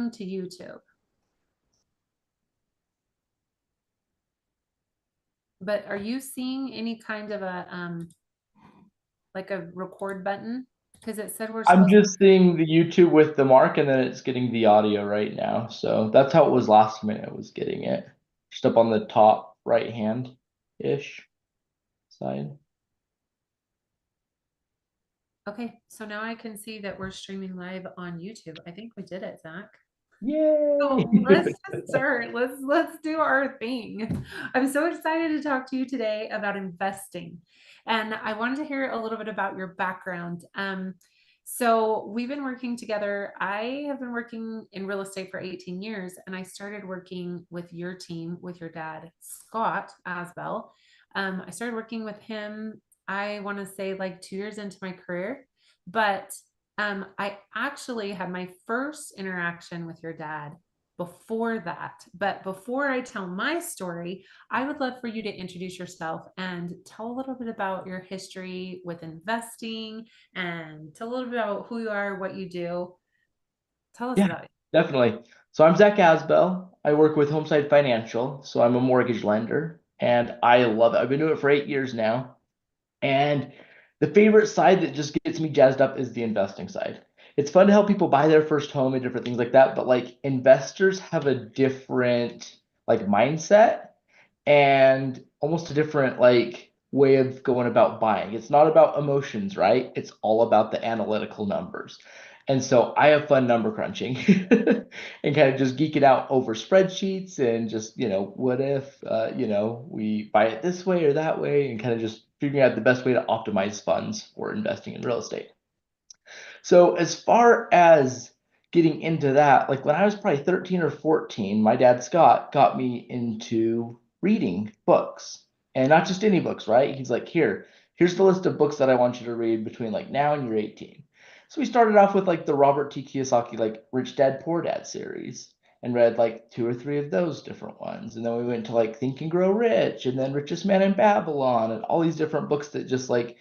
come to YouTube. But are you seeing any kind of a like a record button? Because it said we're I'm supposed to. just seeing the YouTube with the mark and then it's getting the audio right now. So that's how it was last minute. I was getting it just up on the top right hand ish side. Okay, so now I can see that we're streaming live on YouTube. I think we did it, Zach. Yay! Oh, let's just start. Let's do our thing. I'm so excited to talk to you today about investing. And I wanted to hear a little bit about your background. So we've been working together. I have been working in real estate for 18 years, and I started working with your team, with your dad, Scott Asbell. I started working with him, I want to say like 2 years into my career, but I actually had my first interaction with your dad before that. But before I tell my story, I would love for you to introduce yourself and tell a little bit about your history with investing and tell a little bit about who you are, what you do. Tell us Yeah, about it. definitely. So I'm Zach Asbell. I work with Homeside Financial. So I'm a mortgage lender and I love it. I've been doing it for 8 years now. And the favorite side that just gets me jazzed up is the investing side. It's fun to help people buy their first home and different things like that, but like investors have a different like mindset and almost a different like way of going about buying. It's not about emotions, right? It's all about the analytical numbers. And so I have fun number crunching and kind of just geeking out over spreadsheets and just, what if, we buy it this way or that way and kind of just figuring out the best way to optimize funds for investing in real estate. So as far as getting into that, like when I was probably 13 or 14, my dad Scott got me into reading books. And not just any books, right? He's like, here's the list of books that I want you to read between like now and you're 18. So we started off with like the Robert T. Kiyosaki, like Rich Dad Poor Dad series and read like two or three of those different ones. And then we went to like Think and Grow Rich and then Richest Man in Babylon and all these different books that just like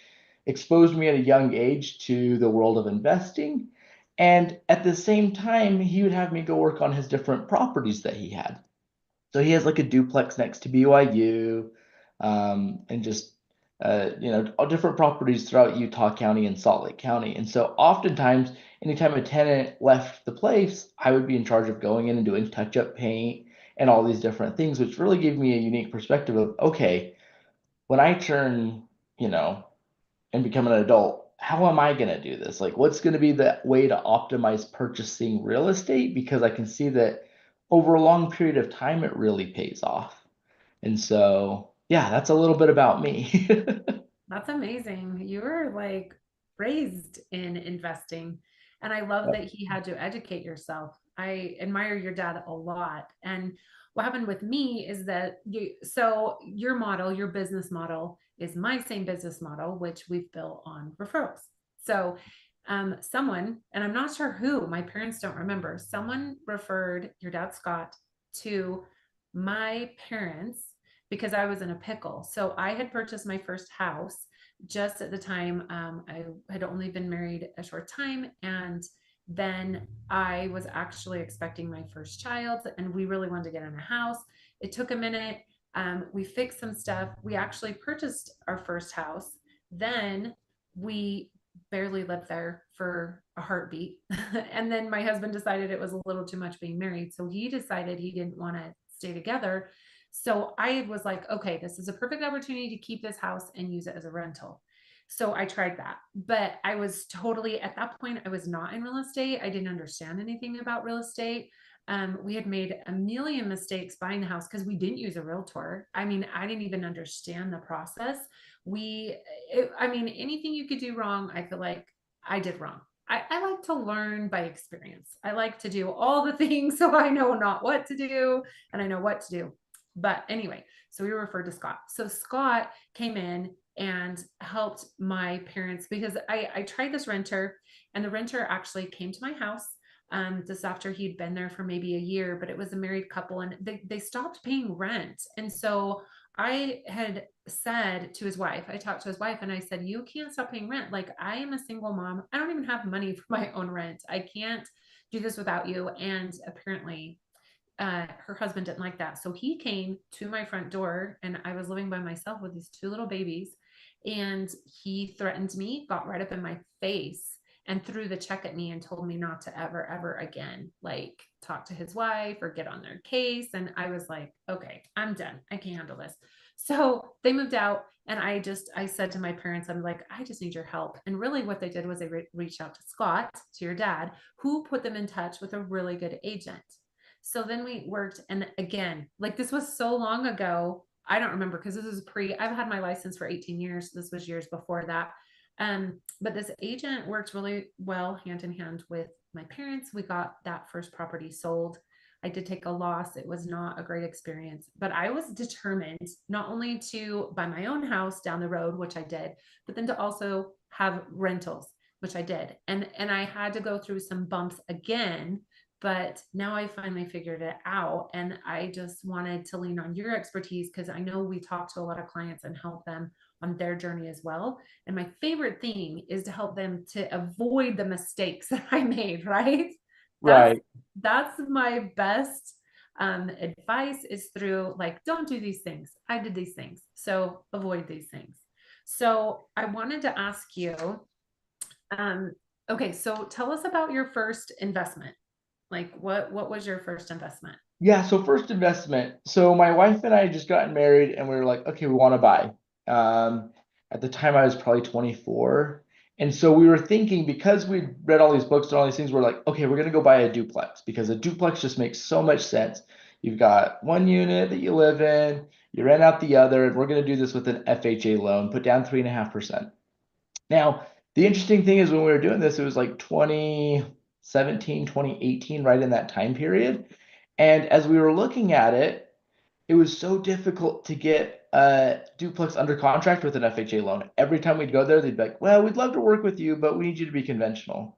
exposed me at a young age to the world of investing. And at the same time, he would have me go work on his different properties that he had. So he has like a duplex next to BYU, and just all different properties throughout Utah County and Salt Lake County. And so oftentimes, anytime a tenant left the place, I would be in charge of going in and doing touch-up paint and all these different things, which really gave me a unique perspective of, okay, when I turn, you know, and become an adult, how am I going to do this? Like, what's going to be the way to optimize purchasing real estate? Because I can see that over a long period of time, it really pays off. And so, yeah, that's a little bit about me. That's amazing. You were like raised in investing. And I love that he had to educate yourself. I admire your dad a lot. And what happened with me is that so your model, your business model is my same business model, which we've built on referrals. So someone, and I'm not sure who, my parents don't remember, someone referred your dad, Scott, to my parents because I was in a pickle. So I had purchased my first house just at the time. I had only been married a short time. And then I was actually expecting my first child, and we really wanted to get in a house. It took a minute. We fixed some stuff. We actually purchased our first house. Then we barely lived there for a heartbeat. And then my husband decided it was a little too much being married. So he decided he didn't want to stay together. So I was like, okay, this is a perfect opportunity to keep this house and use it as a rental. So I tried that. But I was totally, at that point, I was not in real estate. I didn't understand anything about real estate. We had made a million mistakes buying the house because we didn't use a realtor. I mean, I didn't even understand the process. I mean, anything you could do wrong, I feel like I did wrong. I like to learn by experience. I like to do all the things so I know not what to do and I know what to do. But anyway, so we were referred to Scott. So Scott came in and helped my parents because I tried this renter, and the renter actually came to my house just after he'd been there for maybe a year, but it was a married couple and they stopped paying rent. And so I had said to his wife, I talked to his wife and I said, you can't stop paying rent. Like, I am a single mom. I don't even have money for my own rent. I can't do this without you. And apparently, her husband didn't like that. So he came to my front door and I was living by myself with these two little babies. And he threatened me, got right up in my face and threw the check at me and told me not to ever, ever again, like talk to his wife or get on their case. And I was like, okay, I'm done. I can't handle this. So they moved out and I said to my parents, I'm like, I just need your help. And really what they did was they reached out to Scott, to your dad, who put them in touch with a really good agent. So then we worked, and again, like this was so long ago. I don't remember because this is I've had my license for 18 years. This was years before that. But this agent worked really well hand in hand with my parents. We got that first property sold. I did take a loss. It was not a great experience, but I was determined not only to buy my own house down the road, which I did, but then to also have rentals, which I did. And I had to go through some bumps again, but now I finally figured it out. And I just wanted to lean on your expertise because I know we talk to a lot of clients and help them on their journey as well. And my favorite thing is to help them to avoid the mistakes that I made, right? That's Right. that's my best advice is through like, don't do these things. I did these things. So avoid these things. So I wanted to ask you, um, okay, so tell us about your first investment. Like what was your first investment? Yeah, so first investment. So my wife and I just gotten married and we were like, okay, we want to buy. At the time I was probably 24. And so we were thinking because we read all these books and all these things, we're like, okay, we're gonna go buy a duplex because a duplex just makes so much sense. You've got one unit that you live in, you rent out the other, and we're gonna do this with an FHA loan, put down 3.5%. Now, the interesting thing is when we were doing this, it was like 2017, 2018, right in that time period. And as we were looking at it was so difficult to get a duplex under contract with an FHA loan. Every time we'd go there, they'd be like, well, we'd love to work with you, but we need you to be conventional.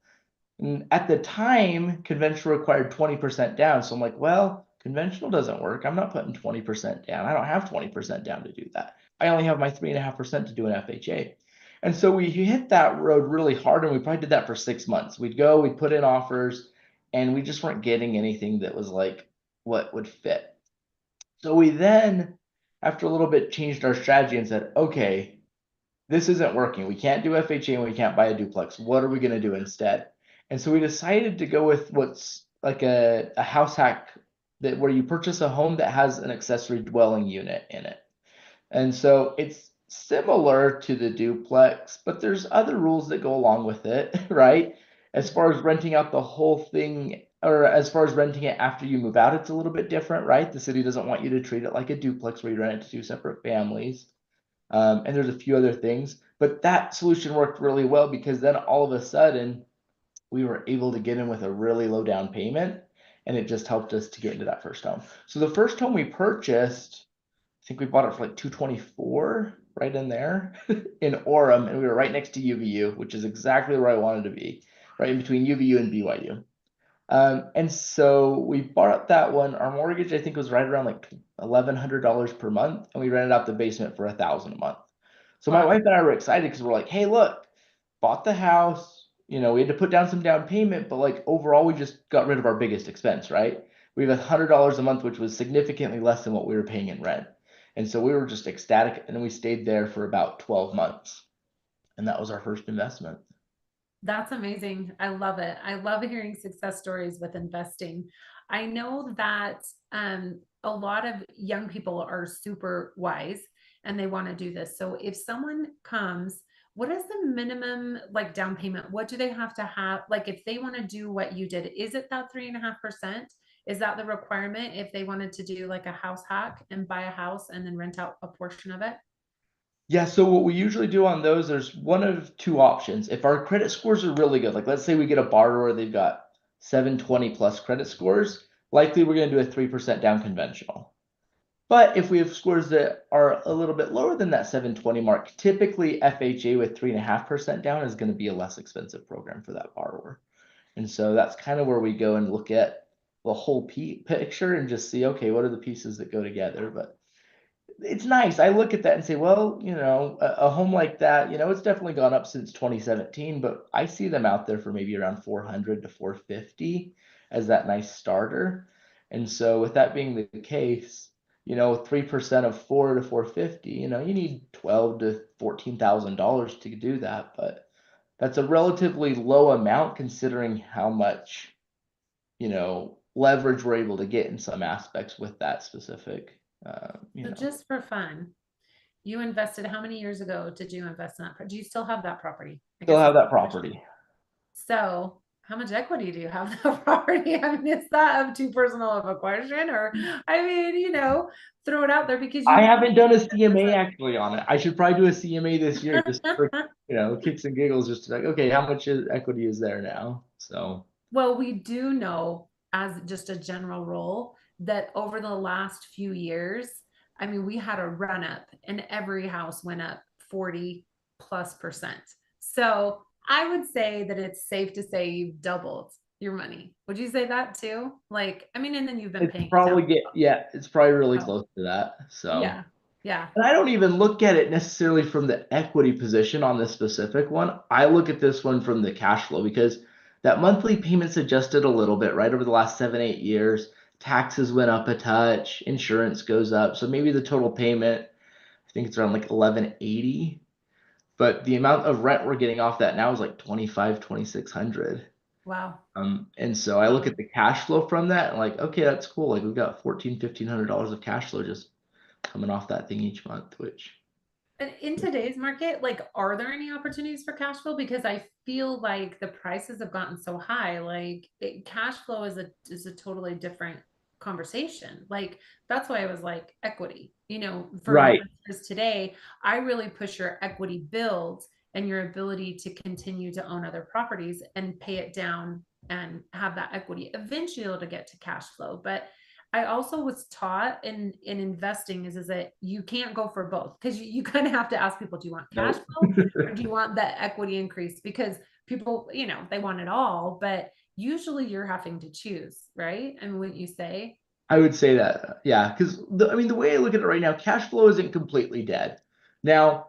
And at the time, conventional required 20% down. So I'm like, well, conventional doesn't work. I'm not putting 20% down. I don't have 20% down to do that. I only have my 3.5% to do an FHA. And so we hit that road really hard, and we probably did that for 6 months. We'd go, we'd put in offers, and we just weren't getting anything that was like what would fit. So we then, after a little bit, changed our strategy and said, okay, this isn't working. We can't do FHA and we can't buy a duplex. What are we going to do instead? And so we decided to go with what's like a house hack that where you purchase a home that has an accessory dwelling unit in it. And so it's similar to the duplex, but there's other rules that go along with it, right? As far as renting out the whole thing, or as far as renting it after you move out, it's a little bit different, right? The city doesn't want you to treat it like a duplex where you rent it to two separate families. And there's a few other things, but that solution worked really well because then all of a sudden we were able to get in with a really low down payment and it just helped us to get into that first home. So the first home we purchased, I think we bought it for like 224 right in there in Orem, and we were right next to UVU, which is exactly where I wanted to be, right in between UVU and BYU. And so we bought that one. Our mortgage, I think, was right around like $1,100 per month, and we rented out the basement for $1,000 a month. So my Wow. wife and I were excited because we're like, hey, look, bought the house. You know, we had to put down some down payment, but like overall, we just got rid of our biggest expense, right? We have $100 a month, which was significantly less than what we were paying in rent. And so we were just ecstatic, and then we stayed there for about 12 months, and that was our first investment. That's amazing. I love it. I love hearing success stories with investing. I know that a lot of young people are super wise and they want to do this. So if someone comes, what is the minimum like down payment? What do they have to have? Like if they want to do what you did, is it that 3.5%? Is that the requirement if they wanted to do like a house hack and buy a house and then rent out a portion of it? Yeah, so what we usually do on those, there's one of two options. If our credit scores are really good, like let's say we get a borrower, they've got 720 plus credit scores, likely we're going to do a 3% down conventional. But if we have scores that are a little bit lower than that 720 mark, typically FHA with 3.5% down is going to be a less expensive program for that borrower. And so that's kind of where we go and look at the whole picture and just see, okay, what are the pieces that go together? But it's nice. I look at that and say, well, a home like that, it's definitely gone up since 2017, but I see them out there for maybe around 400 to 450 as that nice starter. And so with that being the case, 3% of 4 to 450, you need 12 to $14,000 to do that, but that's a relatively low amount considering how much, leverage we're able to get in some aspects with that specific, So just for fun, you invested, how many years ago did you invest in that? Do you still have that property? I still guess have that's that the question. property. So how much equity do you have in that property? I mean, is that too personal of a question? Or, I mean, throw it out there because I you haven't done a CMA actually on it. I should probably do a CMA this year just for, kicks and giggles, just to like, okay, how much equity is there now? So Well, we do know as just a general rule that over the last few years, I mean, we had a run up and every house went up 40+%. So I would say that it's safe to say you've doubled your money. Would you say that too? Like, I mean, and then you've been paying it down. it's probably really Oh, close to that. So yeah. Yeah. and I don't even look at it necessarily from the equity position on this specific one. I look at this one from the cash flow because that monthly payments adjusted a little bit right over the last 7, 8 years. Taxes went up a touch, insurance goes up. So maybe the total payment, I think it's around like 1180. But the amount of rent we're getting off that now is like 25, 2600. Wow. And so I look at the cash flow from that and like, okay, that's cool. Like we've got 14, $1,500 of cash flow just coming off that thing each month, which And in today's market, like, are there any opportunities for cash flow? Because I feel like the prices have gotten so high. Like, cash flow is a totally different conversation. Like, that's why I was like equity. For right. investors today, I really push your equity builds and your ability to continue to own other properties and pay it down and have that equity. Eventually, it'll get to cash flow, but I also was taught in investing is that you can't go for both because you kind of have to ask people, do you want cash Nope. flow or do you want that equity increase? Because people, they want it all, but usually you're having to choose, right? I mean, wouldn't you say? I would say that, yeah, because I mean, the way I look at it right now, cash flow isn't completely dead. Now,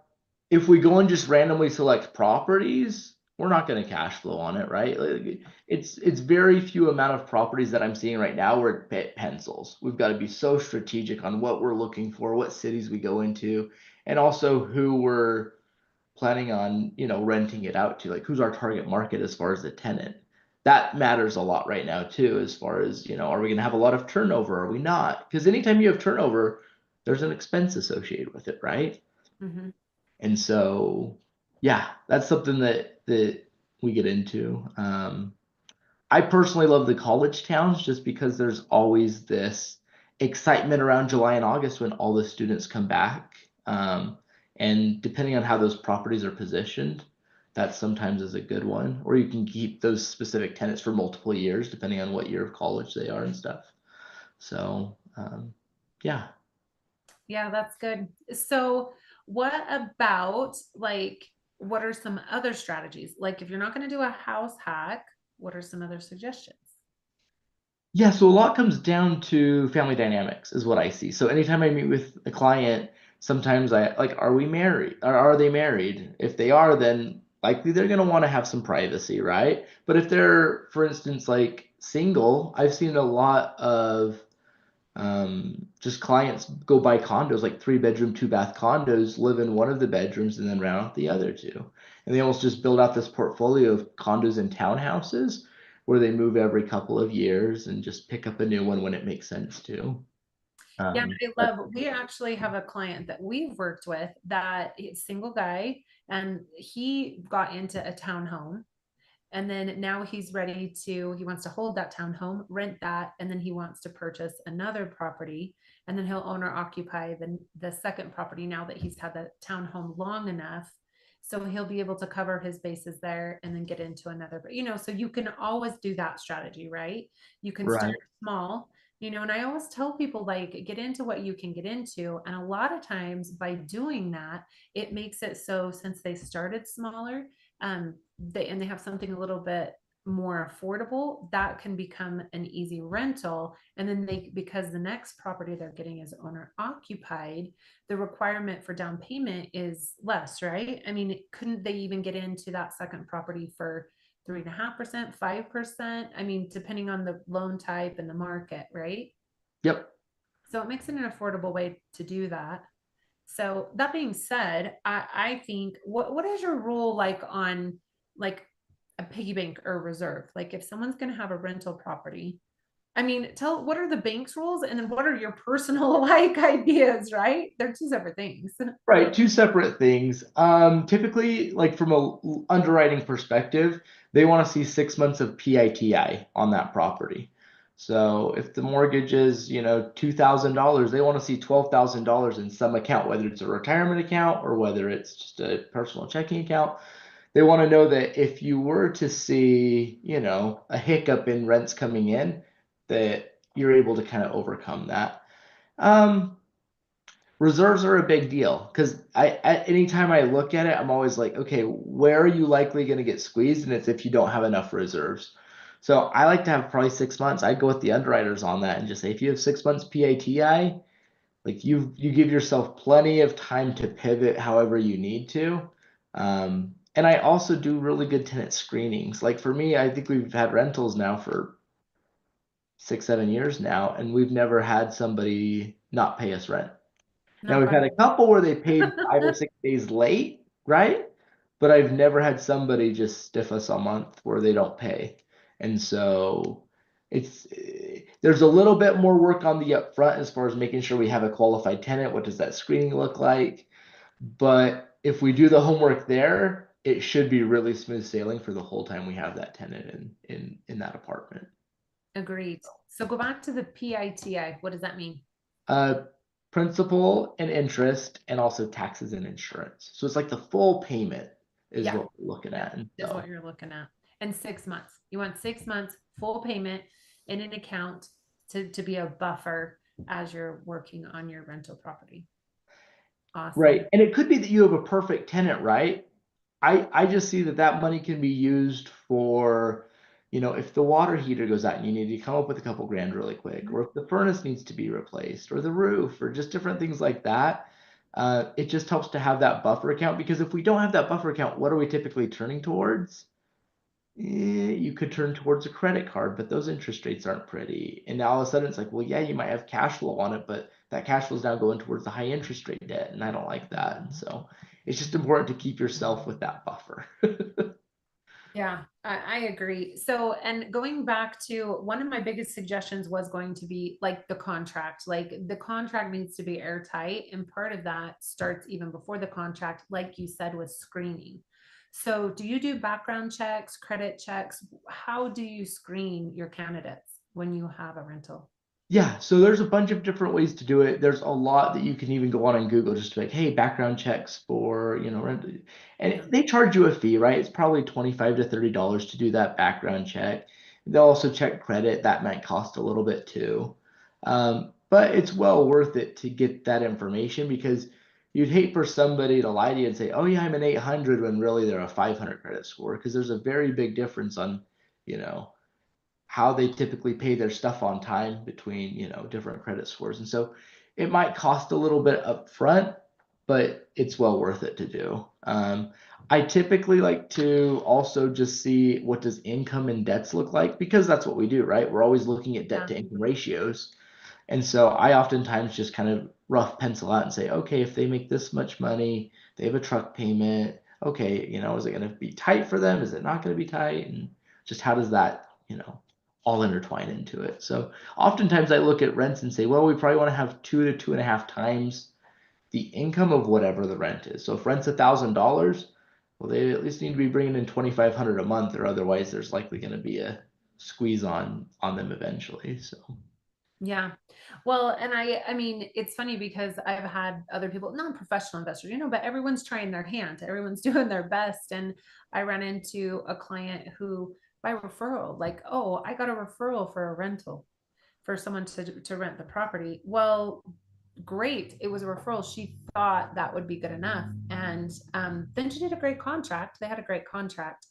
if we go and just randomly select properties, we're not going to cash flow on it, right? Like, it's very few amount of properties that I'm seeing right now where it pencils. We've got to be so strategic on what we're looking for, what cities we go into, and also who we're planning on, renting it out to. Like, who's our target market as far as the tenant? That matters a lot right now too, as far as, are we going to have a lot of turnover? Are we not? Because anytime you have turnover, there's an expense associated with it, right? Mm-hmm. And so, yeah, that's something that we get into. I personally love the college towns just because there's always this excitement around July and August when all the students come back. And depending on how those properties are positioned, that sometimes is a good one. Or you can keep those specific tenants for multiple years, depending on what year of college they are and stuff. So, yeah. Yeah, that's good. So, what about like, what are some other strategies? Like, if you're not going to do a house hack, what are some other suggestions? Yeah, so a lot comes down to family dynamics, is what I see. So anytime I meet with a client, sometimes I like, are we married? Or are they married? If they are, then likely they're going to want to have some privacy, right? But if they're, for instance, like single, I've seen a lot of just clients go buy condos, like 3 bedroom, 2 bath condos, live in one of the bedrooms and then rent out the other two. And they almost just build out this portfolio of condos and townhouses where they move every couple of years and just pick up a new one when it makes sense to. Yeah, I But love, we actually have a client that we've worked with that he's a single guy and he got into a townhome. And then now he wants to hold that townhome, rent that, and then he wants to purchase another property. And then he'll own or occupy the second property now that he's had the townhome long enough. So he'll be able to cover his bases there and then get into another. But so you can always do that strategy, right? You can start right. small, and I always tell people like get into what you can get into. And a lot of times by doing that, it makes it so since they started smaller, they have something a little bit more affordable, that can become an easy rental. And then because the next property they're getting is owner occupied, the requirement for down payment is less, right? I mean, couldn't they even get into that second property for 3.5%, 5%? I mean, depending on the loan type and the market, right? Yep. So it makes it an affordable way to do that. So that being said, I think what is your rule like on like a piggy bank or reserve? Like if someone's going to have a rental property, I mean, tell what are the bank's rules and then what are your personal like ideas, right? They're two separate things. Right, two separate things. Typically, like from a underwriting perspective, they want to see 6 months of PITI on that property. So if the mortgage is, $2,000, they want to see $12,000 in some account, whether it's a retirement account or whether it's just a personal checking account. They want to know that if you were to see, a hiccup in rents coming in, that you're able to kind of overcome that. Um, Reserves are a big deal because anytime I look at it, I'm always like, okay, where are you likely going to get squeezed? And it's if you don't have enough reserves. So I like to have probably 6 months. I'd go with the underwriters on that and just say, if you have 6 months PATI, like you give yourself plenty of time to pivot however you need to. And I also do really good tenant screenings. Like for me, I think we've had rentals now for 6, 7 years now, and we've never had somebody not pay us rent. Now Not we've had fun. a couple where they paid 5 or 6 days late, right? But I've never had somebody just stiff us a month where they don't pay. And so there's a little bit more work on the upfront as far as making sure we have a qualified tenant. What does that screening look like? But if we do the homework there, it should be really smooth sailing for the whole time we have that tenant in that apartment. Agreed. So go back to the PITI. What does that mean? Uh, Principal and interest, and also taxes and insurance. So it's like the full payment is Yeah. what we're looking Yeah. at. And Is so, what you're looking at. And 6 months. You want 6 months full payment in an account to be a buffer as you're working on your rental property. right. Awesome. And it could be that you have a perfect tenant, right? I just see that that money can be used for, if the water heater goes out and you need to come up with a couple grand really quick, or if the furnace needs to be replaced, or the roof, or just different things like that. It just helps to have that buffer account because if we don't have that buffer account, what are we typically turning towards? You could turn towards a credit card, but those interest rates aren't pretty. And now all of a sudden it's like, well, yeah, you might have cash flow on it, but that cash flow is now going towards the high interest rate debt, and I don't like that. And so it's just important to keep yourself with that buffer. Yeah, I agree. So, and going back to one of my biggest suggestions was going to be like the contract. Like the contract needs to be airtight. And part of that starts even before the contract, like you said, with screening. So, do you do background checks, credit checks? How do you screen your candidates when you have a rental? Yeah, so there's a bunch of different ways to do it. There's a lot that you can even go on Google just to be like, hey, background checks for, rent. And Yeah. they charge you a fee, right? It's probably $25 to $30 to do that background check. They'll also check credit. That might cost a little bit too. But it's well worth it to get that information because you'd hate for somebody to lie to you and say, oh yeah, I'm an 800 when really they're a 500 credit score because there's a very big difference on, you know, how they typically pay their stuff on time between, different credit scores. And so it might cost a little bit up front, but it's well worth it to do. I typically like to also just see what does income and debts look like because that's what we do, right? We're always looking at debt Yeah. to income ratios. And so I oftentimes just kind of rough pencil out and say, okay, if they make this much money, they have a truck payment. Okay, is it going to be tight for them? Is it not going to be tight? And just how does that, all intertwine into it? So oftentimes I look at rents and say, well, we probably want to have 2 to 2.5 times the income of whatever the rent is. So if rent's $1,000, well, they at least need to be bringing in 2,500 a month, or otherwise there's likely going to be a squeeze on them eventually. So. Yeah. Well, and I mean, it's funny because I've had other people, non-professional investors, but everyone's trying their hand, everyone's doing their best. And I ran into a client who by referral, like, oh, I got a referral for a rental for someone to rent the property. Well, great. It was a referral. She thought that would be good enough. And then she did a great contract. They had a great contract.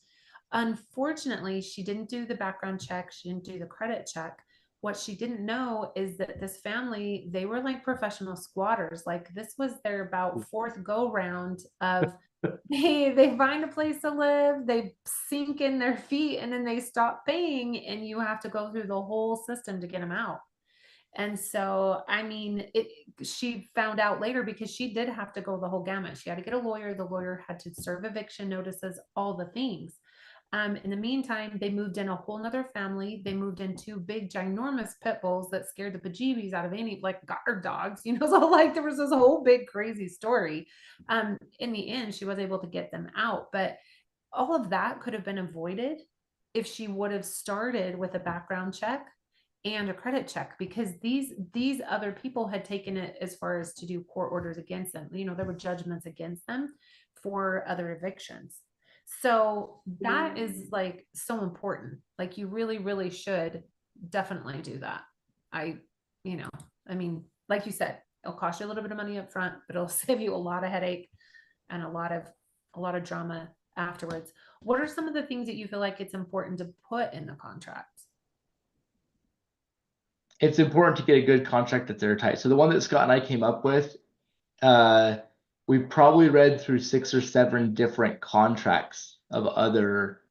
Unfortunately, she didn't do the background check, she didn't do the credit check. What she didn't know is that this family, they were like professional squatters. Like this was their about fourth go round of they find a place to live, they sink in their feet, and then they stop paying, and you have to go through the whole system to get them out. And so, I mean, she found out later because she did have to go the whole gamut. She had to get a lawyer. The lawyer had to serve eviction notices, all the things. In the meantime, they moved in a whole nother family. They moved in two big, ginormous pit bulls that scared the bejeebies out of any like guard dogs, you know. So like there was this whole big crazy story. In the end, she was able to get them out, but all of that could have been avoided if she would have started with a background check and a credit check, because these other people had taken it as far as to do court orders against them. You know, there were judgments against them for other evictions. So that is like so important. Like you really, really should definitely do that. I, you know, I mean, like you said, it'll cost you a little bit of money up front, but it'll save you a lot of headache and a lot of drama afterwards. What are some of the things that you feel like it's important to put in the contract? It's important to get a good contract that's airtight. So the one that Scott and I came up with, uh, we probably read through 6 or 7 different contracts of other,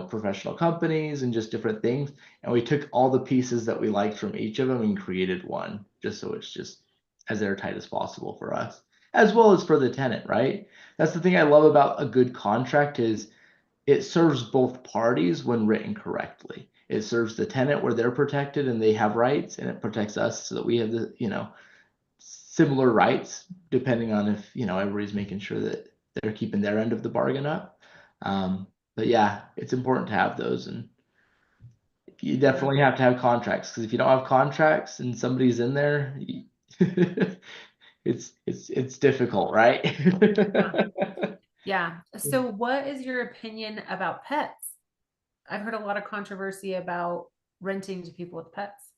professional companies and just different things. And we took all the pieces that we liked from each of them and created one, just so it's just as airtight as possible for us, as well as for the tenant, right? That's the thing I love about a good contract is it serves both parties when written correctly. It serves the tenant where they're protected and they have rights, and it protects us so that we have the, similar rights, depending on if, everybody's making sure that they're keeping their end of the bargain up. But yeah, it's important to have those, and you Yeah. definitely have to have contracts, because if you don't have contracts and somebody's in there, it's difficult, right? Yeah. Yeah. So what is your opinion about pets? I've heard a lot of controversy about renting to people with pets.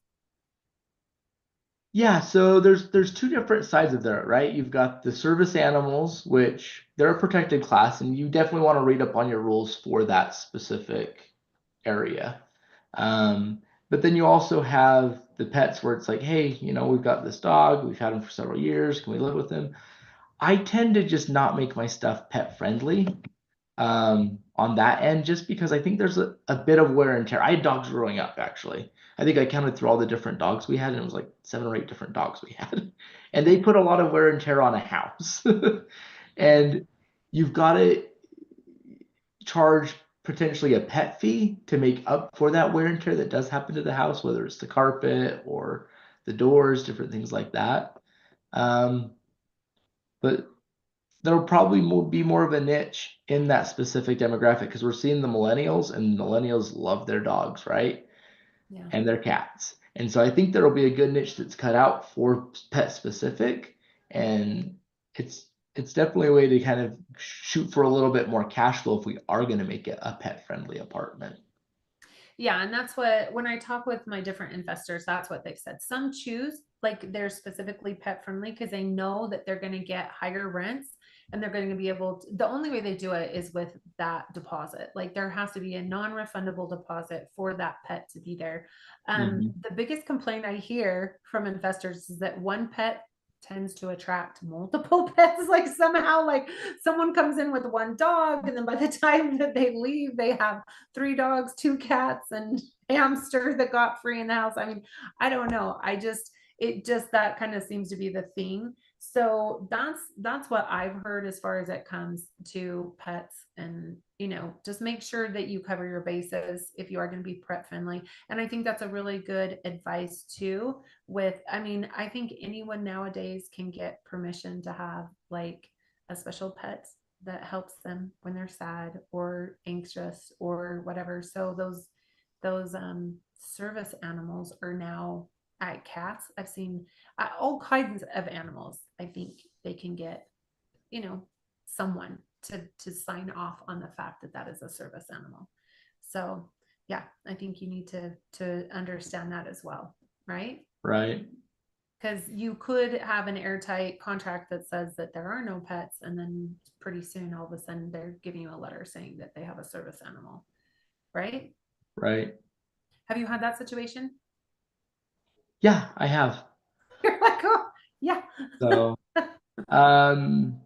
Yeah, so there's 2 different sides of that, right? You've got the service animals, which they're a protected class, and you definitely want to read up on your rules for that specific area. But then you also have the pets where it's like, hey, we've got this dog, we've had him for several years, can we live with him? I tend to just not make my stuff pet friendly on that end, just because I think there's a bit of wear and tear. I had dogs growing up, actually. I think I counted through all the different dogs we had, and it was like 7 or 8 different dogs we had. And they put a lot of wear and tear on a house. Yeah. And you've got to charge potentially a pet fee to make up for that wear and tear that does happen to the house, whether it's the carpet or the doors, different things like that. Um, but there'll probably be more of a niche in that specific demographic, because we're seeing the millennials, and millennials love their dogs, right? Yeah. And their cats. And so I think there'll be a good niche that's cut out for pet specific. And it's definitely a way to kind of shoot for a little bit more cash flow if we are going to make it a pet friendly apartment. Yeah, and that's what when I talk with my different investors, that's what they've said. Some choose like they're specifically pet friendly because they know that they're going to get higher rents and they're going to be able to, the only way they do it is with that deposit. Like there has to be a non-refundable deposit for that pet to be there. Mhm. The biggest complaint I hear from investors is that one pet tends to attract multiple pets. Like somehow like someone comes in with one dog and then by the time that they leave they have 3 dogs, 2 cats, and hamster that got free in the house. I mean, I don't know. It just that kind of seems to be the theme. So that's what I've heard as far as it comes to pets, and just make sure that you cover your bases if you are going to be pet friendly. And I think that's a really good advice too. I mean, I think anyone nowadays can get permission to have like a special pet that helps them when they're sad or anxious or whatever. So those service animals are now at cats. I've seen all kinds of animals. I think they can get, you know, someone to sign off on the fact that that is a service animal. So yeah, I think you need to understand that as well, right? Right. Because you could have an airtight contract that says that there are no pets, and then pretty soon all of a sudden they're giving you a letter saying that they have a service animal. right? Right. Have you had that situation? Yeah, I have. You're like, oh, yeah. So, um,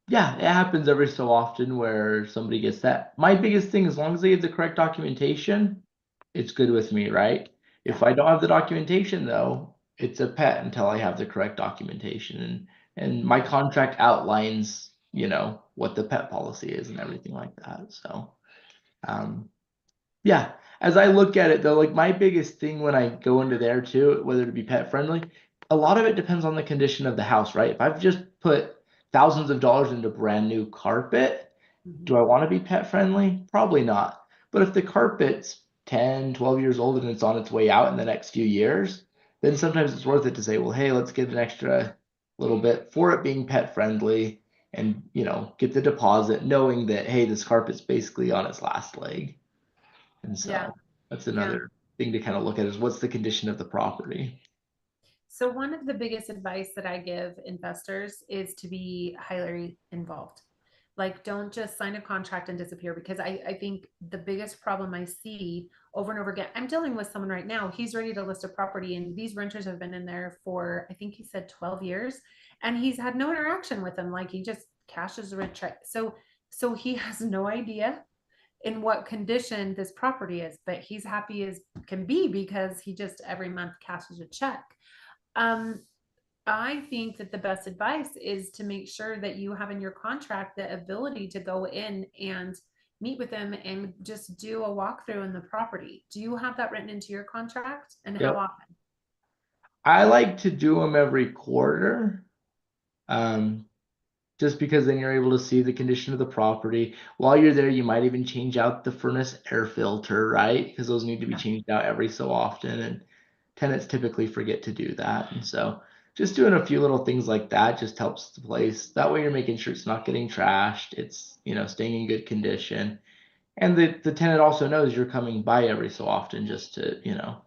yeah, it happens every so often where somebody gets that. My biggest thing, as long as they get the correct documentation, it's good with me, right? If Yeah. I don't have the documentation though, it's a pet until I have the correct documentation, and my Yeah. contract outlines, what the pet policy is and everything like that. So, um, yeah, as I look at it though, like my biggest thing when I go into there too, whether to be pet friendly, a lot of it depends on the condition of the house, right? If I've just put thousands of dollars into brand new carpet, do Mhm. I want to be pet friendly? Probably not. But if the carpet's 10, 12 years old and it's on its way out in the next few years, then sometimes it's worth it to say, well, hey, let's get an extra little bit for it being pet friendly and, get the deposit knowing that, hey, this carpet's basically on its last leg. And Yeah. so that's Yeah. another thing to kind of look at is what's the condition of the property. So one of the biggest advice that I give investors is to be highly involved. Like, don't just sign a contract and disappear, because I think the biggest problem I see over and over again, I'm dealing with someone right now. He's ready to list a property, and these renters have been in there for, I think he said 12 years, and he's had no interaction with them. Like, he just cashes a rent check. So he has no idea in what condition this property is, but he's happy as can be because he just every month cashes a check. Um, I think that the best advice is to make sure that you have in your contract the ability to go in and meet with them and just do a walkthrough in the property. Do you have that written into your contract, and how Yep. often? I like to do them every quarter. Um, just because then you're able to see the condition of the property. While you're there, you might even change out the furnace air filter, right? Because those need to be Yeah. changed out every so often, and tenants typically forget to do that. And so just doing a few little things like that just helps the place. That way you're making sure it's not getting trashed, it's, staying in good condition. And the tenant also knows you're coming by every so often just to,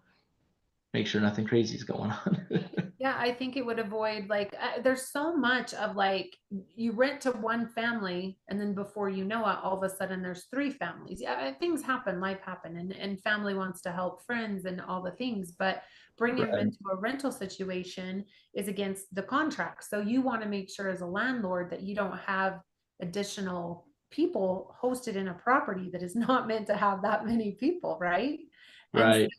make sure nothing crazy is going on. Yeah, I think it would avoid, like, there's so much of, like, you rent to one family, and then before you know it, all of a sudden there's three families. Yeah, things happen, life happen, and family wants to help friends and all the things, but bringing them Right. into a rental situation is against the contract. So you want to make sure as a landlord that you don't have additional people hosted in a property that is not meant to have that many people, right? And Right.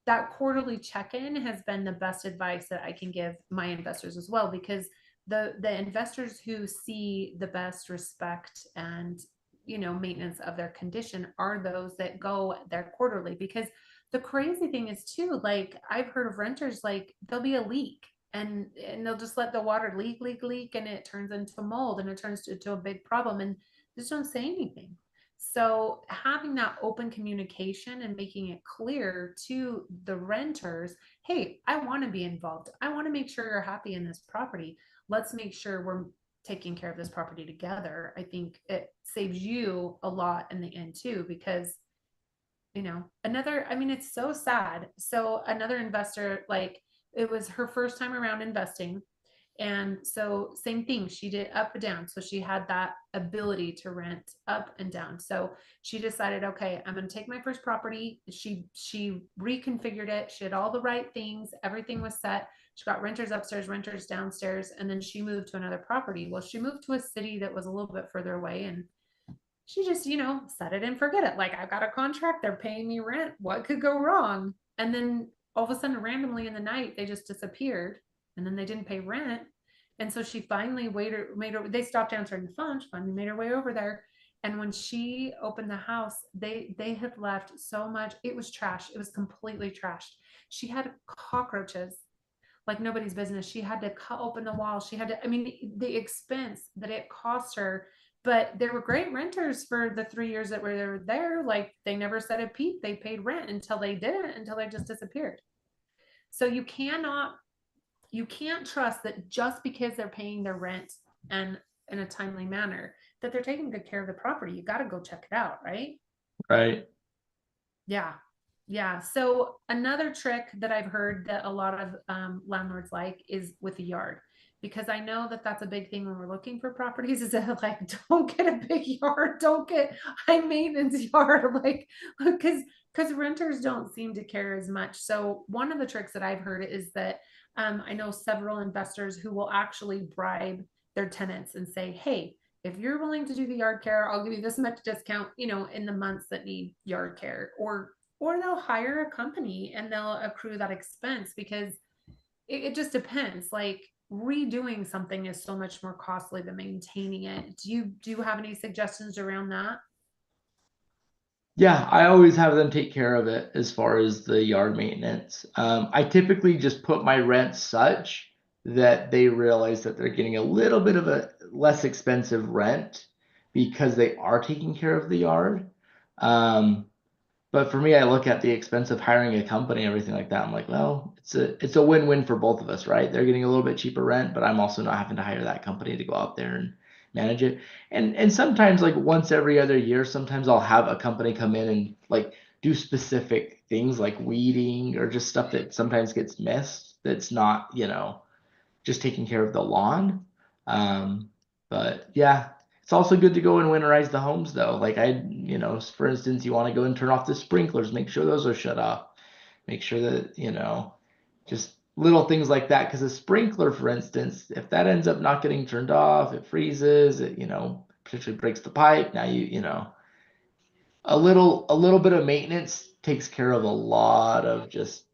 that quarterly check-in has been the best advice that I can give my investors as well, because the investors who see the best respect and maintenance of their condition are those that go there quarterly. Because the crazy thing is too, like, I've heard of renters, like, there'll be a leak, and they'll just let the water leak, and it turns into mold, and it turns into a big problem, and just don't say anything. So having that open communication and making it clear to the renters, hey, I want to be involved. I want to make sure you're happy in this property. Let's make sure we're taking care of this property together. I think it saves you a lot in the end too, because I mean, it's so sad. So another investor, like, it was her first time around investing, and so same thing, she did up and down. So she had that ability to rent up and down. So she decided, okay, I'm going to take my first property. She reconfigured it. She had all the right things. Everything was set. She got renters upstairs, renters downstairs, and then she moved to another property. Well, she moved to a city that was a little bit further away, and she just, set it and forget it. Like, I've got a contract, they're paying me rent. What could go wrong? And then all of a sudden, randomly in the night, they just disappeared, and then they didn't pay rent. And so she finally made her, they stopped answering the phone. She finally made her way over there. And when she opened the house, they had left so much. It was trash. It was completely trashed. She had cockroaches like nobody's business. She had to cut open the wall. She had to, I mean, the expense that it cost her. But they were great renters for the 3 years that were there. Like, they never said a peep. They paid rent until they didn't, until they just disappeared. So you can't trust that just because they're paying their rent and in a timely manner that they're taking good care of the property. You got to go check it out, right? Right. Yeah. Yeah. So another trick that I've heard that a lot of landlords like is with the yard, because I know that that's a big thing when we're looking for properties. Is that like, don't get a big yard, don't get high maintenance yard, like because renters don't seem to care as much. So one of the tricks that I've heard is that I know several investors who will actually bribe their tenants and say, hey, if you're willing to do the yard care, I'll give you this much discount, in the months that need yard care, or they'll hire a company and they'll accrue that expense, because it just depends. Like, redoing something is so much more costly than maintaining it. Do you have any suggestions around that? Yeah, I always have them take care of it as far as the yard maintenance. I typically just put my rent such that they realize that they're getting a little bit of a less expensive rent because they are taking care of the yard. Um, but for me, I look at the expense of hiring a company and everything like that. I'm like, well, it's a win-win for both of us, right? They're getting a little bit cheaper rent, but I'm also not having to hire that company to go out there and manage it. And sometimes like once every other year, sometimes I'll have a company come in and like do specific things like weeding or just stuff that sometimes gets missed that's not, just taking care of the lawn. Um, but yeah, it's also good to go and winterize the homes though. Like for instance, you want to go and turn off the sprinklers, make sure those are shut off, make sure that, just little things like that. Because a sprinkler, for instance, if that ends up not getting turned off, it freezes, it, potentially breaks the pipe. Now a little bit of maintenance takes care of a lot of just,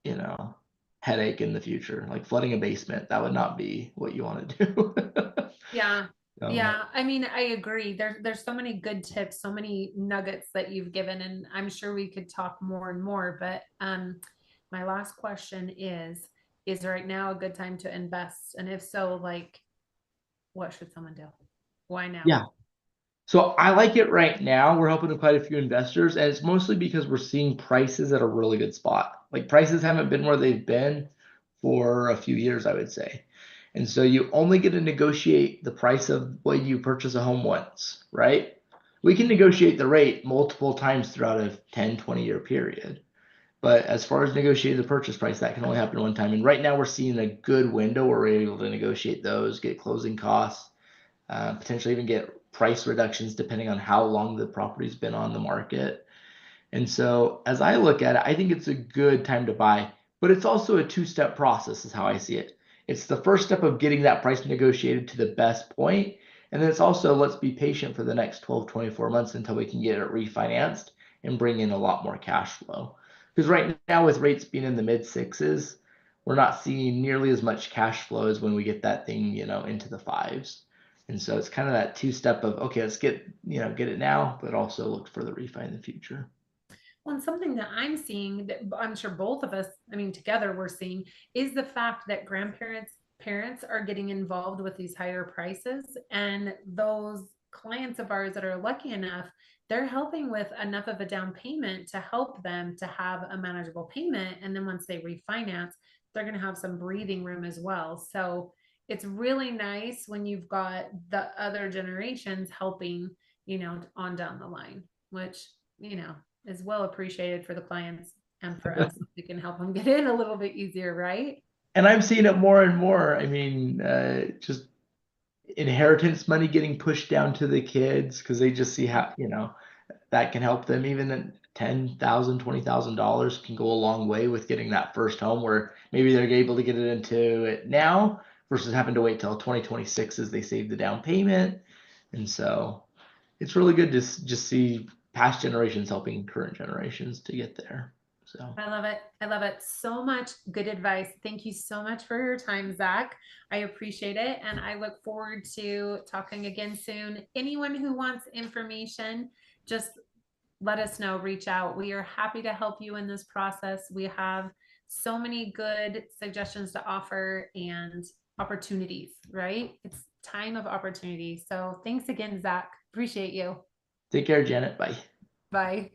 you know, headache in the future. Like flooding a basement, that would not be what you want to do. Yeah. So, Yeah. I mean, I agree. There's so many good tips, so many nuggets that you've given, and I'm sure we could talk more and more. But my last question is right now a good time to invest? And if so, like, what should someone do? Why now? yeah. So I like it right now. We're helping quite a few investors, and it's mostly because we're seeing prices at a really good spot. Like prices haven't been where they've been for a few years, I would say. And so you only get to negotiate the price of when you purchase a home once, right? We can negotiate the rate multiple times throughout a 10, 20-year period. But as far as negotiating the purchase price, that can only happen one time. And right now we're seeing a good window where we're able to negotiate those, get closing costs, potentially even get price reductions depending on how long the property's been on the market. And so as I look at it, I think it's a good time to buy, but it's also a two-step process is how I see it. It's the first step of getting that price negotiated to the best point, and then it's also let's be patient for the next 12, 24 months until we can get it refinanced and bring in a lot more cash flow. Because right now with rates being in the mid sixes, we're not seeing nearly as much cash flow as when we get that thing, into the fives. And so it's kind of that two-step of okay, let's get it now, but also look for the refi in the future. Well, and something that I'm seeing that I'm sure both of us, I mean, together we're seeing, is the fact that parents are getting involved with these higher prices. And those clients of ours that are lucky enough, they're helping with enough of a down payment to help them to have a manageable payment. And then once they refinance, they're going to have some breathing room as well. So it's really nice when you've got the other generations helping, on down the line, which, is well appreciated for the clients and for us. We can help them get in a little bit easier, right? And I'm seeing it more and more. I mean, just inheritance money getting pushed down to the kids because they just see how, that can help them. Even then, $10,000, $20,000 can go a long way with getting that first home where maybe they're able to get it into it now versus having to wait till 2026 as they save the down payment. And so it's really good to just see past generations helping current generations to get there. So. I love it. I love it so much. Good advice. Thank you so much for your time, Zach. I appreciate it. And I look forward to talking again soon. Anyone who wants information, just let us know, reach out. We are happy to help you in this process. We have so many good suggestions to offer and opportunities, right? It's time of opportunity. So thanks again, Zach. Appreciate you. Take care, Janet. Bye. Bye.